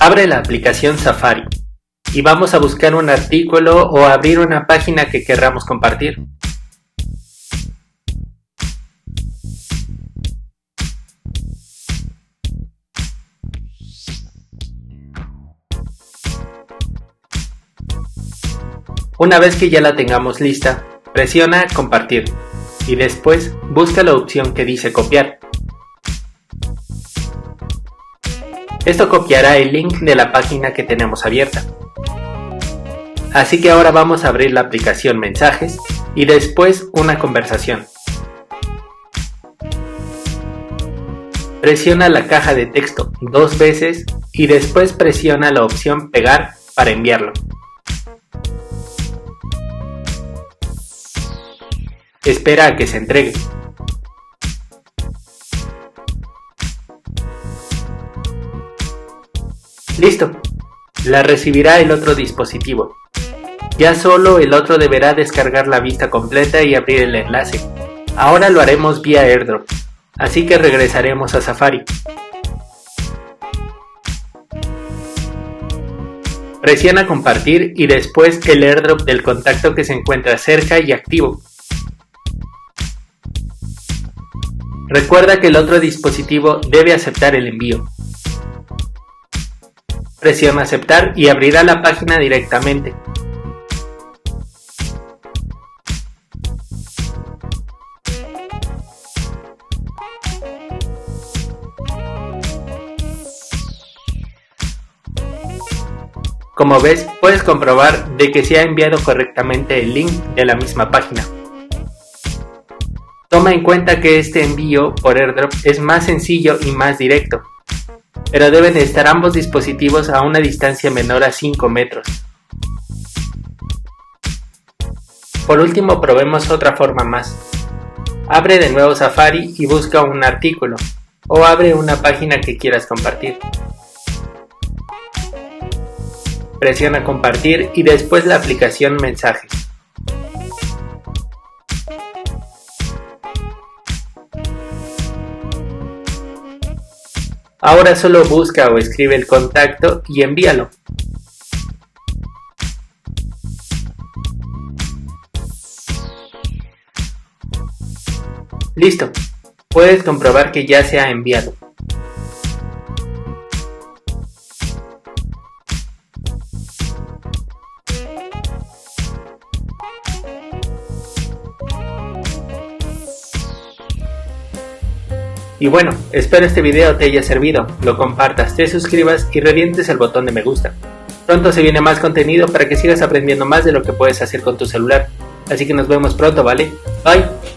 Abre la aplicación Safari y vamos a buscar un artículo o abrir una página que querramos compartir. Una vez que ya la tengamos lista, presiona Compartir y después busca la opción que dice Copiar. Esto copiará el link de la página que tenemos abierta. Así que ahora vamos a abrir la aplicación Mensajes y después una conversación. Presiona la caja de texto 2 veces y después presiona la opción Pegar para enviarlo. Espera a que se entregue. Listo, la recibirá el otro dispositivo. Ya solo el otro deberá descargar la vista completa y abrir el enlace. Ahora lo haremos vía AirDrop, así que regresaremos a Safari. Presiona Compartir y después el AirDrop del contacto que se encuentra cerca y activo. Recuerda que el otro dispositivo debe aceptar el envío. Presiona Aceptar y abrirá la página directamente. Como ves, puedes comprobar de que se ha enviado correctamente el link de la misma página. Toma en cuenta que este envío por AirDrop es más sencillo y más directo, pero deben estar ambos dispositivos a una distancia menor a 5 metros. Por último, probemos otra forma más. Abre de nuevo Safari y busca un artículo, o abre una página que quieras compartir. Presiona Compartir y después la aplicación Mensajes. Ahora solo busca o escribe el contacto y envíalo. Listo, puedes comprobar que ya se ha enviado. Y bueno, espero este video te haya servido, lo compartas, te suscribas y revientes el botón de me gusta. Pronto se viene más contenido para que sigas aprendiendo más de lo que puedes hacer con tu celular. Así que nos vemos pronto, ¿vale? Bye.